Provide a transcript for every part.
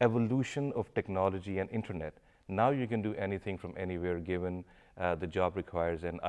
evolution of technology and internet, now you can do anything from anywhere given the job requires an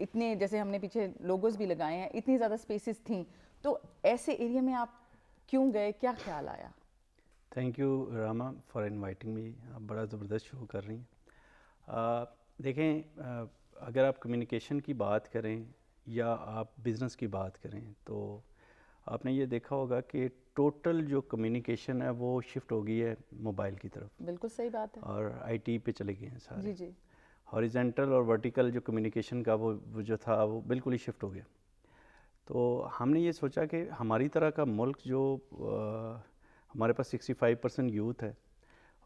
اتنے جیسے ہم نے پیچھے logos بھی لگائے ہیں, اتنی زیادہ اسپیسز تھیں, تو ایسے ایریا میں آپ کیوں گئے, کیا خیال آیا؟ Thank you Rama for inviting me. آپ بڑا زبردست شو کر رہی ہیں. دیکھیں, اگر آپ کمیونیکیشن کی بات کریں یا آپ بزنس کی بات کریں تو آپ نے یہ دیکھا ہوگا کہ ٹوٹل جو کمیونیکیشن ہے وہ شفٹ ہو گئی ہے موبائل کی طرف. بالکل صحیح بات ہے. اور آئی ٹی پہ چلے گئے ہیں سارے. جی جی. ہاریزنٹل اور ورٹیکل جو کمیونیکیشن کا وہ جو تھا وہ بالکل ہی شفٹ ہو گیا. تو ہم نے یہ سوچا کہ ہماری طرح کا ملک جو ہمارے پاس 65% یوتھ ہے,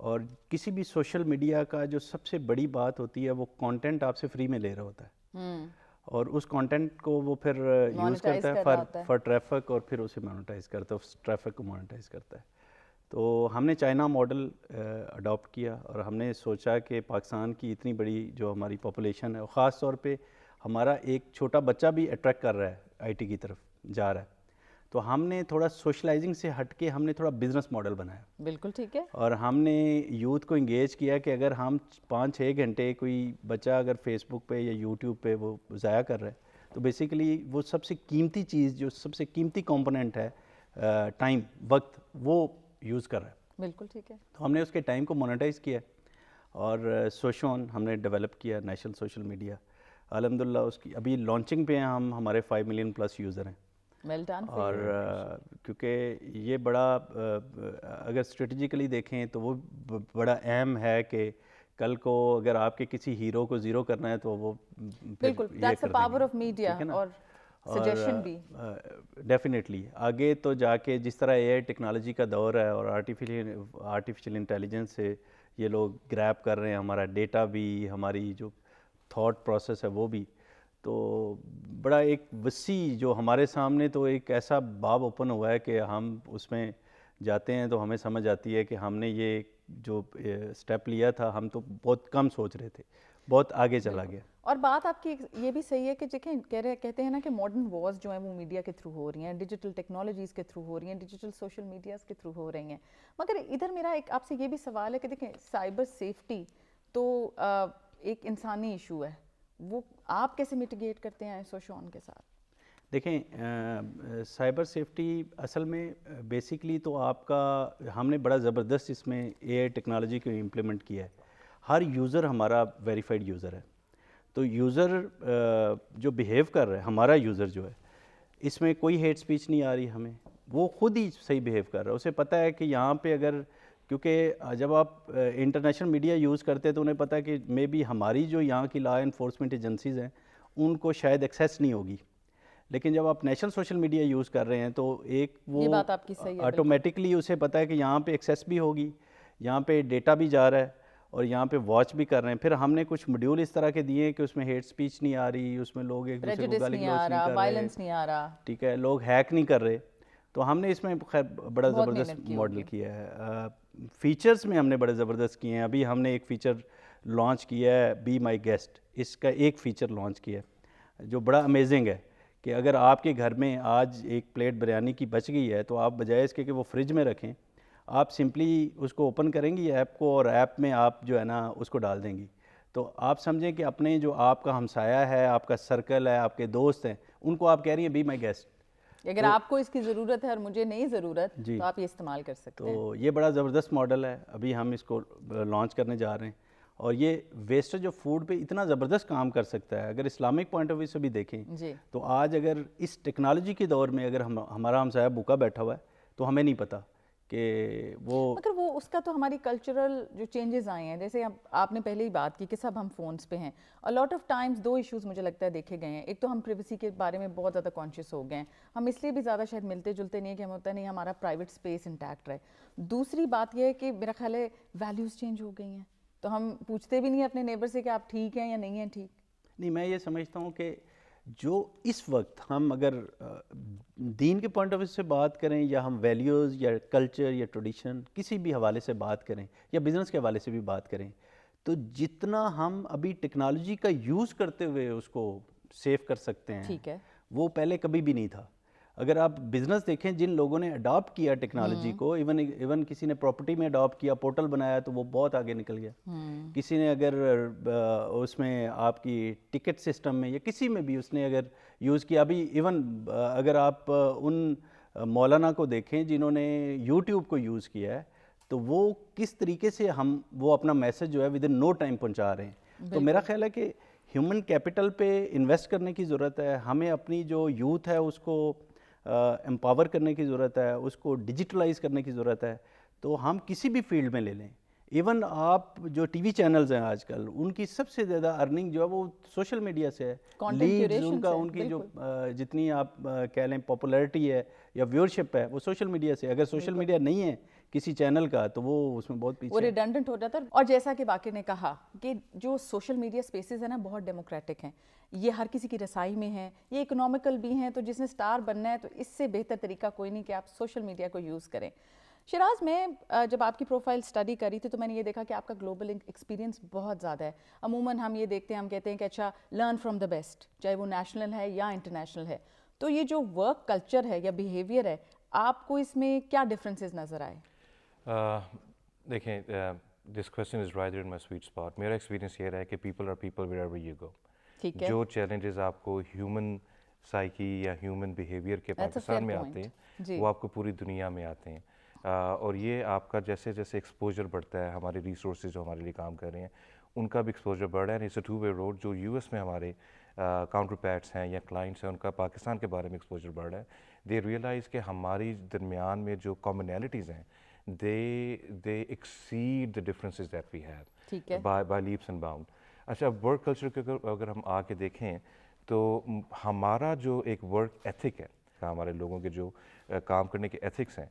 اور کسی بھی سوشل میڈیا کا جو سب سے بڑی بات ہوتی ہے وہ کانٹینٹ آپ سے فری میں لے رہا ہوتا ہے, اور اس کانٹینٹ کو وہ پھر یوز کرتا ہے فار ٹریفک, اور پھر اسے مانیٹائز کرتا ہے, اس ٹریفک کو مانیٹائز کرتا ہے. تو ہم نے چائنا ماڈل اڈاپٹ کیا, اور ہم نے سوچا کہ پاکستان کی اتنی بڑی جو ہماری پاپولیشن ہے, اور خاص طور پہ ہمارا ایک چھوٹا بچہ بھی اٹریکٹ کر رہا ہے آئی ٹی کی طرف جا رہا ہے, تو ہم نے تھوڑا سوشلائزنگ سے ہٹ کے ہم نے تھوڑا بزنس ماڈل بنایا. بالکل ٹھیک ہے. اور ہم نے یوتھ کو انگیج کیا کہ اگر ہم 5-6 گھنٹے کوئی بچہ اگر فیس بک پہ یا یوٹیوب پہ وہ ضائع کر رہا ہے, تو بیسیکلی وہ سب سے قیمتی چیز, جو سب سے قیمتی کمپوننٹ ہے ٹائم, وقت, وہ یوز کر رہا ہے. بالکل ٹھیک ہے. تو ہم نے اس کے ٹائم کو مانیٹائز کیا, اور سوشون ہم نے ڈیولپ کیا, نیشنل سوشل میڈیا. الحمدللہ اس کی ابھی لانچنگ پہ ہیں ہم, ہمارے 5 ملین پلس یوزر ہیں. اور کیونکہ یہ بڑا اگر اسٹریٹجیکلی دیکھیں تو وہ بڑا اہم ہے کہ کل کو اگر آپ کے کسی ہیرو کو زیرو کرنا ہے تو وہ بالکل that's the power of media, اور سجیشن بھی ڈیفینیٹلی آگے تو جا کے جس طرح اے آئی ٹیکنالوجی کا دور ہے, اور آرٹیفیشیل انٹیلیجنس سے یہ لوگ گریب کر رہے ہیں ہمارا ڈیٹا بھی, ہماری جو تھاٹ پروسیس ہے وہ بھی, تو بڑا ایک وسیع جو ہمارے سامنے تو ایک ایسا باب اوپن ہوا ہے کہ ہم اس میں جاتے ہیں تو ہمیں سمجھ آتی ہے کہ ہم نے یہ جو سٹیپ لیا تھا ہم تو بہت کم سوچ رہے تھے, بہت آگے چلا گیا. اور بات آپ کی یہ بھی صحیح ہے کہ کہتے ہیں نا کہ ماڈرن وارز جو ہیں وہ میڈیا کے تھرو ہو رہی ہیں, ڈیجیٹل ٹیکنالوجیز کے تھرو ہو رہی ہیں, ڈیجیٹل سوشل میڈیاز کے تھرو ہو رہی ہیں. مگر ادھر میرا ایک آپ سے یہ بھی سوال ہے کہ دیکھیں سائبر سیفٹی تو ایک انسانی ایشو ہے, وہ آپ کیسے میٹیگیٹ کرتے ہیں سوشون کے ساتھ؟ دیکھیں سائبر سیفٹی اصل میں بیسکلی تو آپ کا ہم نے بڑا زبردست اس میں اے آئی ٹیکنالوجی کو امپلیمنٹ کیا ہے. ہر یوزر ہمارا ویریفائڈ یوزر ہے, تو یوزر جو بیہیو کر رہا ہے, ہمارا یوزر جو ہے, اس میں کوئی ہیٹ سپیچ نہیں آ رہی ہمیں, وہ خود ہی صحیح بیہیو کر رہا ہے. اسے پتہ ہے کہ یہاں پہ اگر, کیونکہ جب آپ انٹرنیشنل میڈیا یوز کرتے ہیں تو انہیں پتہ ہے کہ مے بی ہماری جو یہاں کی لا انفورسمنٹ ایجنسیز ہیں ان کو شاید ایکسیس نہیں ہوگی, لیکن جب آپ نیشنل سوشل میڈیا یوز کر رہے ہیں تو ایک وہ آٹومیٹکلی اسے پتہ ہے کہ یہاں پہ ایکسیس بھی ہوگی, یہاں پہ ڈیٹا بھی جا رہا ہے, اور یہاں پہ واچ بھی کر رہے ہیں. پھر ہم نے کچھ ماڈیول اس طرح کے دیے کہ اس میں ہیٹ سپیچ نہیں آ رہی, اس میں لوگ ایک دوسرے کو گالی گلوچ نہیں کر رہے, ٹھیک ہے, لوگ ہیک نہیں کر رہے. تو ہم نے اس میں خیر بڑا زبردست ماڈل کیا ہے. فیچرز میں ہم نے بڑے زبردست کیے ہیں. ابھی ہم نے ایک فیچر لانچ کیا ہے, بی مائی گیسٹ. اس کا ایک فیچر لانچ کیا ہے جو بڑا امیزنگ ہے کہ اگر آپ کے گھر میں آج ایک پلیٹ بریانی کی بچ گئی ہے تو آپ بجائے اس کے کہ وہ فریج میں رکھیں, آپ سمپلی اس کو اوپن کریں گی ایپ کو, اور ایپ میں آپ جو ہے نا اس کو ڈال دیں گی. تو آپ سمجھیں کہ اپنے جو آپ کا ہمسایہ ہے, آپ کا سرکل ہے, آپ کے دوست ہیں, ان کو آپ کہہ رہی ہیں بی مائی گیسٹ. اگر آپ کو اس کی ضرورت ہے اور مجھے نہیں ضرورت تو آپ یہ استعمال کر سکتے ہیں. تو یہ بڑا زبردست ماڈل ہے, ابھی ہم اس کو لانچ کرنے جا رہے ہیں. اور یہ ویسٹیج آف فوڈ پہ اتنا زبردست کام کر سکتا ہے. اگر اسلامک پوائنٹ آف ویو سے بھی دیکھیں تو آج اگر اس ٹیکنالوجی کے دور میں اگر ہمارا ہمسایہ بھوکا بیٹھا ہوا ہے تو ہمیں نہیں پتہ کہ مگر وہ اس کا تو ہماری کلچرل جو چینجز آئے ہیں, جیسے آپ نے پہلے ہی بات کی کہ سب ہم فونس پہ ہیں, اور لاٹ آف ٹائمز 2 ایشوز مجھے لگتا ہے دیکھے گئے ہیں. ایک تو ہم پریویسی کے بارے میں بہت زیادہ کانشیس ہو گئے ہیں, ہم اس لیے بھی زیادہ شاید ملتے جلتے نہیں ہیں کہ ہم ہوتا نہیں ہمارا پرائیویٹ اسپیس انٹیکٹ رہے. دوسری بات یہ ہے کہ میرا خیال ہے ویلیوز چینج ہو گئی ہیں, تو ہم پوچھتے بھی نہیں اپنے نیبر سے کہ آپ ٹھیک ہیں یا نہیں ہیں ٹھیک. نہیں, میں یہ سمجھتا ہوں کہ جو اس وقت ہم اگر دین کے پوائنٹ آف ویو سے بات کریں یا ہم ویلیوز یا کلچر یا ٹریڈیشن کسی بھی حوالے سے بات کریں یا بزنس کے حوالے سے بھی بات کریں, تو جتنا ہم ابھی ٹیکنالوجی کا یوز کرتے ہوئے اس کو سیو کر سکتے ہیں, ٹھیک ہے, وہ پہلے کبھی بھی نہیں تھا. اگر آپ بزنس دیکھیں جن لوگوں نے اڈاپٹ کیا ٹیکنالوجی کو، ایون کسی نے پراپرٹی میں اڈاپٹ کیا، پورٹل بنایا تو وہ بہت آگے نکل گیا. کسی نے اگر اس میں آپ کی ٹکٹ سسٹم میں یا کسی میں بھی اس نے اگر یوز کیا، ابھی ایون اگر آپ ان مولانا کو دیکھیں جنہوں نے یوٹیوب کو یوز کیا ہے تو وہ کس طریقے سے وہ اپنا میسج جو ہے ود ان نو ٹائم پہنچا رہے ہیں. تو میرا خیال ہے کہ ہیومن کیپٹل پہ انویسٹ کرنے کی ضرورت ہے. ہمیں اپنی جو یوتھ ہے اس کو امپاور کرنے کی ضرورت ہے، اس کو ڈیجیٹلائز کرنے کی ضرورت ہے. تو ہم کسی بھی فیلڈ میں لے لیں، ایون آپ جو ٹی وی چینلز ہیں آج کل، ان کی سب سے زیادہ ارننگ جو ہے وہ سوشل میڈیا سے ہے. لیڈز ان کی جو جتنی آپ کہہ لیں پاپولیرٹی ہے یا ویورشپ ہے وہ سوشل میڈیا سے. اگر سوشل میڈیا نہیں ہے کسی چینل کا تو وہ اس میں بہت پیچھے، وہ ریڈنڈنٹ ہو جاتا ہے. اور جیسا کہ باقر نے کہا کہ جو سوشل میڈیا سپیسز ہیں نا بہت ڈیموکریٹک ہیں، یہ ہر کسی کی رسائی میں ہیں، یہ اکنامیکل بھی ہیں. تو جس نے سٹار بننا ہے تو اس سے بہتر طریقہ کوئی نہیں کہ آپ سوشل میڈیا کو یوز کریں. شراز، میں جب آپ کی پروفائل اسٹڈی کری تھی تو میں نے یہ دیکھا کہ آپ کا گلوبل ایکسپیرینس بہت زیادہ ہے. عموماً ہم یہ دیکھتے ہیں، ہم کہتے ہیں کہ اچھا لرن فرام دا بیسٹ، چاہے وہ نیشنل ہے یا انٹرنیشنل ہے. تو یہ جو ورک کلچر ہے یا بیہیویئر ہے، آپ کو اس میں کیا ڈفرینسز نظر آئے؟ دیکھیں، this question is right in my sweet spot. میرا ایکسپیرینس یہ رہا ہے کہ people are people wherever ever go گو. جو چیلنجز آپ کو ہیومن سائیکی یا ہیومن بیہیویئر کے پاکستان میں آتے ہیں وہ آپ کو پوری دنیا میں آتے ہیں. اور یہ آپ کا جیسے جیسے ایکسپوجر بڑھتا ہے، ہمارے ریسورسز جو ہمارے لیے کام کر رہے ہیں ان کا بھی ایکسپوجر بڑھ رہا ہے. It's a two way road. جو یو ایس میں ہمارے کاؤنٹر پیٹس ہیں یا کلائنٹس ہیں ان کا پاکستان کے بارے میں ایکسپوجر بڑھ رہا ہے. دے ریئلائز کہ ہماری درمیان میں جو کامنالٹیز ہیں they exceed the differences that we have by leaps and bounds. اچھا، ورک کلچر کے اگر ہم آ کے دیکھیں تو ہمارا جو ایک ورک ایتھک ہے، ہمارے لوگوں کے جو کام کرنے کے ایتھکس ہیں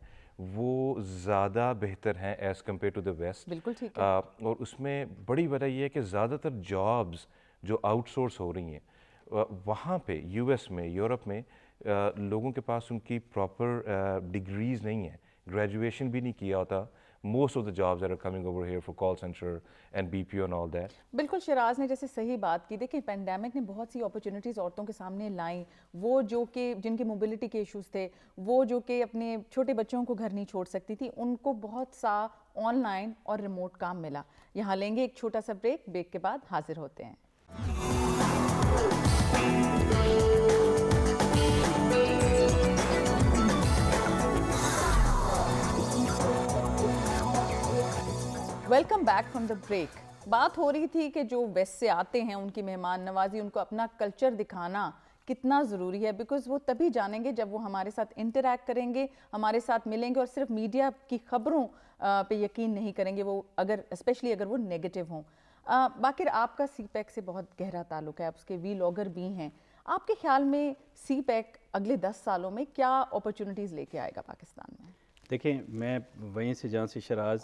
وہ زیادہ بہتر ہیں as compared to the West. بالکل ٹھیک. اور اس میں بڑی وجہ یہ ہے کہ زیادہ تر جابز جو آؤٹ سورس ہو رہی ہیں وہاں پہ یو ایس میں، یورپ میں لوگوں کے پاس ان کی پراپر ڈگریز نہیں ہیں، گریجویشن بھی نہیں کیا ہوتا. Most of the jobs are coming over here for call centre and B P O and all that. بالکل. شراز نے جیسے صحیح بات کی. دیکھیں، پینڈیمک نے بہت سی اپرچونیٹیز عورتوں کے سامنے لائیں. وہ جو کہ جن کے موبلٹی کے ایشوز تھے، وہ جو کہ اپنے چھوٹے بچوں کو گھر نہیں چھوڑ سکتی تھی، ان کو بہت سا آن لائن اور ریموٹ کام ملا. یہاں لیں گے ایک چھوٹا سا بریک. بریک کے بعد حاضر ہوتے ہیں. Welcome back from the break. بات ہو رہی تھی کہ جو ویسٹ سے آتے ہیں ان کی مہمان نوازی، ان کو اپنا کلچر دکھانا کتنا ضروری ہے، بیکاز وہ تبھی جانیں گے جب وہ ہمارے ساتھ انٹریکٹ کریں گے، ہمارے ساتھ ملیں گے، اور صرف میڈیا کی خبروں پہ یقین نہیں کریں گے، وہ اسپیشلی اگر وہ نیگیٹو ہوں. باقر، آپ کا سی پیک سے بہت گہرا تعلق ہے، آپ اس کے وی لاگر بھی ہیں. آپ کے خیال میں سی پیک اگلے 10 سالوں میں کیا اپرچونیٹیز لے کے آئے گا پاکستان میں؟ دیکھیں، میں وہیں سے جہاں سے شراز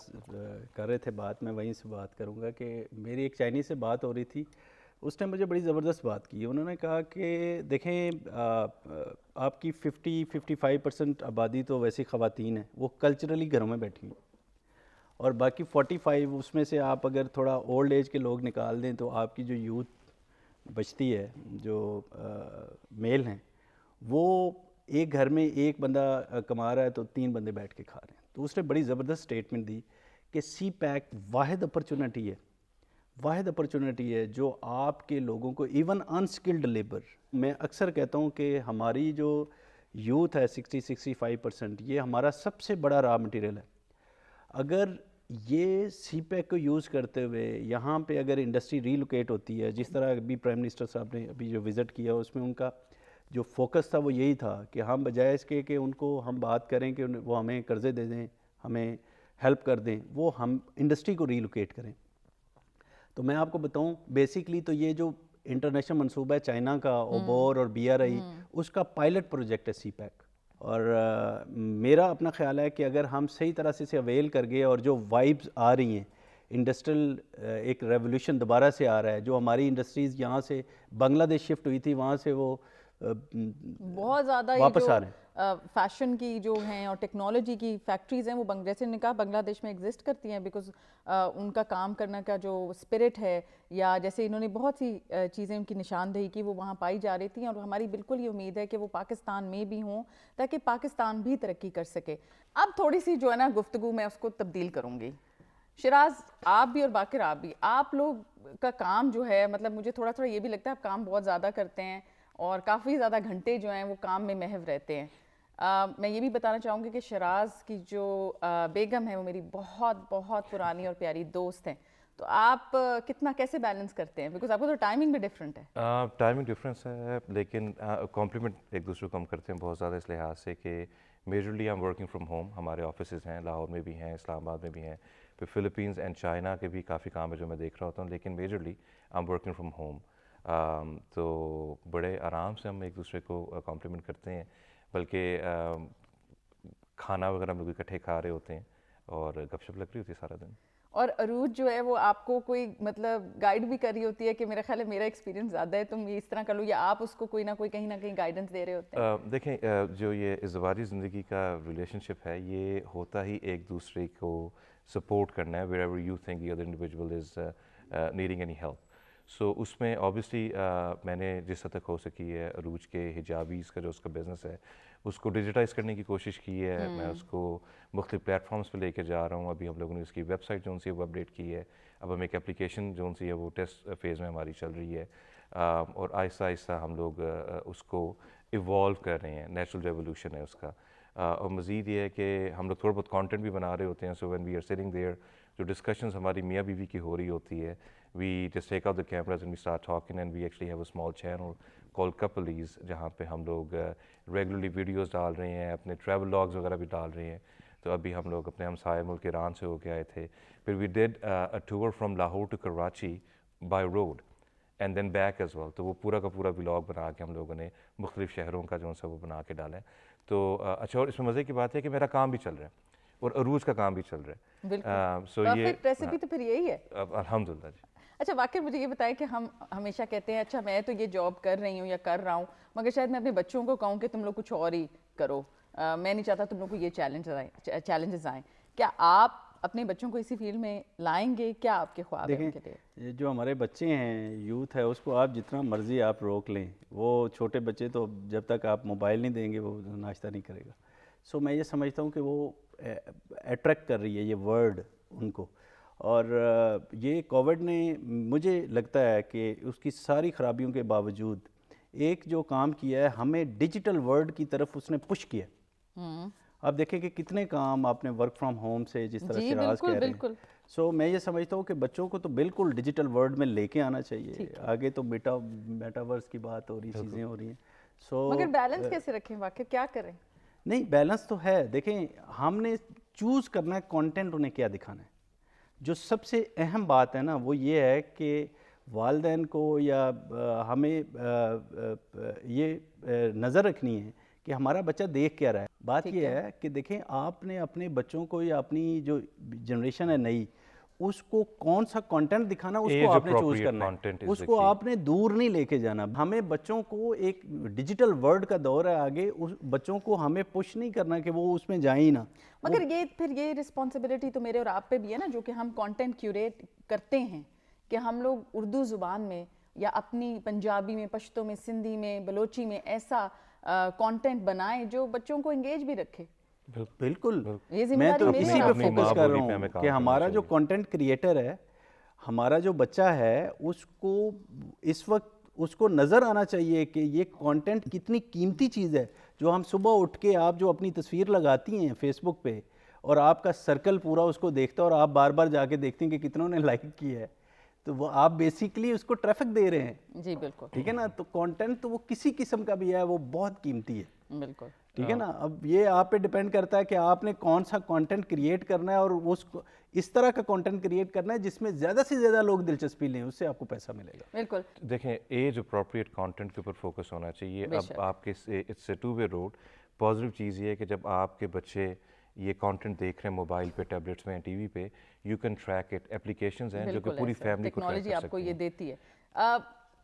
کر رہے تھے بات، میں وہیں سے بات کروں گا کہ میری ایک چائنیز سے بات ہو رہی تھی. اس نے مجھے بڑی زبردست بات کی. انہوں نے کہا کہ دیکھیں، آپ کی 50-55% آبادی تو ویسی خواتین ہیں، وہ کلچرلی گھروں میں بیٹھی ہیں، اور باقی 45 اس میں سے آپ اگر تھوڑا اولڈ ایج کے لوگ نکال دیں تو آپ کی جو یوتھ بچتی ہے، جو میل ہیں، وہ ایک گھر میں ایک بندہ کما رہا ہے تو 3 بندے بیٹھ کے کھا رہے ہیں. تو اس نے بڑی زبردست سٹیٹمنٹ دی کہ سی پیک واحد اپرچونٹی ہے جو آپ کے لوگوں کو، ایون انسکلڈ لیبر، میں اکثر کہتا ہوں کہ ہماری جو یوتھ ہے 60-65%، یہ ہمارا سب سے بڑا را مٹیریل ہے. اگر یہ سی پیک کو یوز کرتے ہوئے یہاں پہ اگر انڈسٹری ریلوکیٹ ہوتی ہے، جس طرح ابھی پرائم منسٹر صاحب نے ابھی جو وزٹ کیا اس میں ان کا جو فوکس تھا وہ یہی تھا کہ ہم بجائے اس کے کہ ان کو ہم بات کریں کہ وہ ہمیں قرضے دے دیں، ہمیں ہیلپ کر دیں، وہ ہم انڈسٹری کو ریلوکیٹ کریں. تو میں آپ کو بتاؤں، بیسکلی تو یہ جو انٹرنیشنل منصوبہ ہے چائنا کا، اوبور اور BRI، اس کا پائلٹ پروجیکٹ ہے سی پیک. اور میرا اپنا خیال ہے کہ اگر ہم صحیح طرح سے اسے اویل کر گئے، اور جو وائبز آ رہی ہیں، انڈسٹریل ایک ریولیوشن دوبارہ سے آ رہا ہے، جو ہماری انڈسٹریز یہاں سے بنگلہ دیش شفٹ ہوئی تھی، وہاں سے وہ بہت زیادہ واپس آ رہے ہیں. فیشن کی جو ہیں اور ٹیکنالوجی کی فیکٹریز ہیں وہ جیسے نے کہا بنگلہ دیش میں ایگزسٹ کرتی ہیں بیکاز ان کا کام کرنے کا جو اسپرٹ ہے یا جیسے انہوں نے بہت سی چیزیں ان کی نشاندہی کی وہ وہاں پائی جا رہی تھیں اور ہماری بالکل یہ امید ہے کہ وہ پاکستان میں بھی ہوں تاکہ پاکستان بھی ترقی کر سکے. اب تھوڑی سی جو ہے نا گفتگو میں اس کو تبدیل کروں گی. شراز آپ بھی اور باقر آپ بھی, آپ لوگ کا کام جو ہے مطلب مجھے تھوڑا تھوڑا یہ بھی لگتا ہے آپ کام بہت زیادہ کرتے ہیں اور کافی زیادہ گھنٹے جو ہیں وہ کام میں محو رہتے ہیں. میں یہ بھی بتانا چاہوں گی کہ شراز کی جو بیگم ہے وہ میری بہت بہت پرانی اور پیاری دوست ہیں. تو آپ کتنا کیسے بیلنس کرتے ہیں بیکاز آپ کو تو ٹائمنگ بھی ڈفرینٹ ہے. ٹائمنگ ڈفرینس ہے لیکن کمپلیمنٹ ایک دوسرے کو ہم کرتے ہیں بہت زیادہ اس لحاظ سے کہ میجرلی ہم ورکنگ فرام ہوم. ہمارے آفیسز ہیں لاہور میں بھی ہیں, اسلام آباد میں بھی ہیں, پھر فلپینز اینڈ چائنا کے بھی کافی کام ہے جو میں دیکھ رہا ہوتا ہوں, لیکن majorly I am working from home. تو بڑے آرام سے ہم ایک دوسرے کو کمپلیمنٹ کرتے ہیں, بلکہ کھانا وغیرہ ہم لوگ اکٹھے کھا رہے ہوتے ہیں اور گپ شپ لگ رہی ہوتی ہے سارا دن. اور عروج جو ہے وہ آپ کو کوئی مطلب گائیڈ بھی کر رہی ہوتی ہے کہ میرا خیال ہے میرا ایکسپیرینس زیادہ ہے تم یہ اس طرح کر لو, یا آپ اس کو کوئی نہ کوئی کہیں نہ کہیں گائیڈنس دے رہے ہوتے ہیں؟ دیکھیں جو یہ ازدواجی زندگی کا ریلیشن شپ ہے یہ ہوتا ہی ایک دوسرے کو سپورٹ کرنا ہے where ever you think the other individual is needing any help. So اس میں آبویسلی میں نے جس حد تک ہو سکی ہے عروج کے حجابیز کا جو اس کا بزنس ہے اس کو ڈیجیٹائز کرنے کی کوشش کی ہے. میں اس کو مختلف پلیٹ فارمس پہ لے کے جا رہا ہوں. ابھی ہم لوگوں نے اس کی ویب سائٹ جو سی ہے وہ اپڈیٹ کی ہے. اب ہم ایک اپلیکیشن جو سی ہے وہ ٹیسٹ فیز میں ہماری چل رہی ہے, اور آہستہ آہستہ ہم لوگ اس کو ایوالو کر رہے ہیں. نیچرل ریولیوشن ہے اس کا. اور مزید یہ ہے کہ ہم لوگ تھوڑا بہت کانٹینٹ بھی بنا رہے ہوتے ہیں. So when we are sitting there جو ڈسکشنز ہماری میاں بیوی کی ہو رہی ہوتی ہے, we just take out the cameras and we start talking and we actually have a small channel call couples جہاں پہ ہم لوگ ریگولرلی ویڈیوز ڈال رہے ہیں, اپنے ٹریول لاگز وغیرہ بھی ڈال رہے ہیں. تو ابھی ہم لوگ اپنے ہمسائے ملک ایران سے ہو کے آئے تھے. پھر we did a tour from Lahore to Karachi by road and then back as well. تو وہ پورا کا پورا ولاگ بنا کے ہم لوگوں نے مختلف شہروں کا جو سا وہ بنا کے ڈالا ہے. تو اچھا, اور اس میں مزے کی بات ہے کہ میرا کام بھی چل رہا ہے اور عروج کا کام بھی چل رہا ہے. بالکل سو یہ پرفیکٹ ریسیپی تو پھر یہی ہے. الحمدللہ جی. اچھا واقعی مجھے یہ بتائیں کہ ہم ہمیشہ کہتے ہیں اچھا میں تو یہ جاب کر رہی ہوں یا کر رہا ہوں, مگر شاید میں اپنے بچوں کو کہوں کہ تم لوگ کچھ اور ہی کرو, میں نہیں چاہتا تم لوگ کو یہ چیلنجز آئیں. کیا آپ اپنے بچوں کو اسی فیلڈ میں لائیں گے؟ کیا آپ کے خواب ہیں ان کے لیے؟ دیکھیں جو ہمارے بچے ہیں, یوتھ ہے, اس کو آپ جتنا مرضی آپ روک لیں, وہ چھوٹے بچے تو جب تک آپ موبائل نہیں دیں گے وہ ناشتہ نہیں کرے گا. سو میں یہ سمجھتا ہوں کہ وہ اٹریکٹ کر رہی ہے یہ ورڈ ان کو. اور یہ کووڈ نے مجھے لگتا ہے کہ اس کی ساری خرابیوں کے باوجود ایک جو کام کیا ہے ہمیں ڈیجیٹل ورلڈ کی طرف اس نے پش کیا. آپ دیکھیں کہ کتنے کام آپ نے ورک فرام ہوم سے جس طرح شراز کہہ رہے ہیں. سو میں یہ سمجھتا ہوں کہ بچوں کو تو بالکل ڈیجیٹل ورلڈ میں لے کے آنا چاہیے. آگے تو میٹاورس کی بات ہو رہی, چیزیں ہو رہی ہیں. سو مگر بیلنس کیسے رکھیں, واقعی کیا کریں؟ نہیں بیلنس تو ہے. دیکھیں ہم نے چوز کرنا ہے کانٹینٹ انہیں کیا دکھانا ہے. جو سب سے اہم بات ہے نا وہ یہ ہے کہ والدین کو یا ہمیں یہ نظر رکھنی ہے کہ ہمارا بچہ دیکھ کیا رہا ہے. بات یہ ہے کہ دیکھیں آپ نے اپنے بچوں کو یا اپنی جو جنریشن ہے نئی, اس کو کون سا کانٹینٹ دکھانا اس کو آپ نے چوز کرنا ہے, اس کو آپ نے دور نہیں لے کے جانا. ہمیں بچوں کو ایک ڈیجیٹل ورلڈ کا دور ہے آگے, اس بچوں کو ہمیں پش نہیں کرنا کہ وہ اس میں جائیں ہی نہ. مگر یہ پھر یہ رسپانسبلٹی تو میرے اور آپ پہ بھی ہے نا, جو کہ ہم کانٹینٹ کیوریٹ کرتے ہیں, کہ ہم لوگ اردو زبان میں یا اپنی پنجابی میں, پشتو میں, سندھی میں, بلوچی میں ایسا کانٹینٹ بنائیں جو بچوں کو انگیج بھی رکھے. بالکل, میں تو اسی پہ فوکس کر رہا ہوں کہ ہمارا جو کانٹینٹ کریٹر ہے, ہمارا جو بچہ ہے, اس کو اس وقت اس کو نظر آنا چاہیے کہ یہ کانٹینٹ کتنی قیمتی چیز ہے. جو ہم صبح اٹھ کے آپ جو اپنی تصویر لگاتی ہیں فیس بک پہ اور آپ کا سرکل پورا اس کو دیکھتا ہے اور آپ بار بار جا کے دیکھتے ہیں کہ کتنوں نے لائک کیا ہے, تو وہ آپ بیسیکلی اس کو ٹریفک دے رہے ہیں. جی بالکل, ٹھیک ہے نا. تو کانٹینٹ تو وہ کسی قسم کا بھی ہے وہ بہت قیمتی ہے. بالکل ٹھیک ہے نا. اب یہ آپ پہ ڈیپینڈ کرتا ہے کہ آپ نے کون سا کانٹینٹ کریٹ کرنا ہے اور اس کو اس طرح کا کانٹینٹ کریٹ کرنا ہے جس میں زیادہ سے زیادہ لوگ دلچسپی لیں, اس سے آپ کو پیسہ ملے گا. بالکل. دیکھیں ایج اپروپریٹ کانٹینٹ کے اوپر فوکس ہونا چاہیے. اب آپ کے it's a two way road. Positive چیز یہ ہے کہ جب آپ کے بچے یہ کانٹینٹ دیکھ رہے ہیں موبائل پہ, ٹیبلیٹس میں, ٹی وی پہ, you can track it. Applications ہیں جو کہ پوری فیملی کو ٹریک کر سکتی ہیں. ٹیکنالوجی آپ کو یہ دیتی ہے.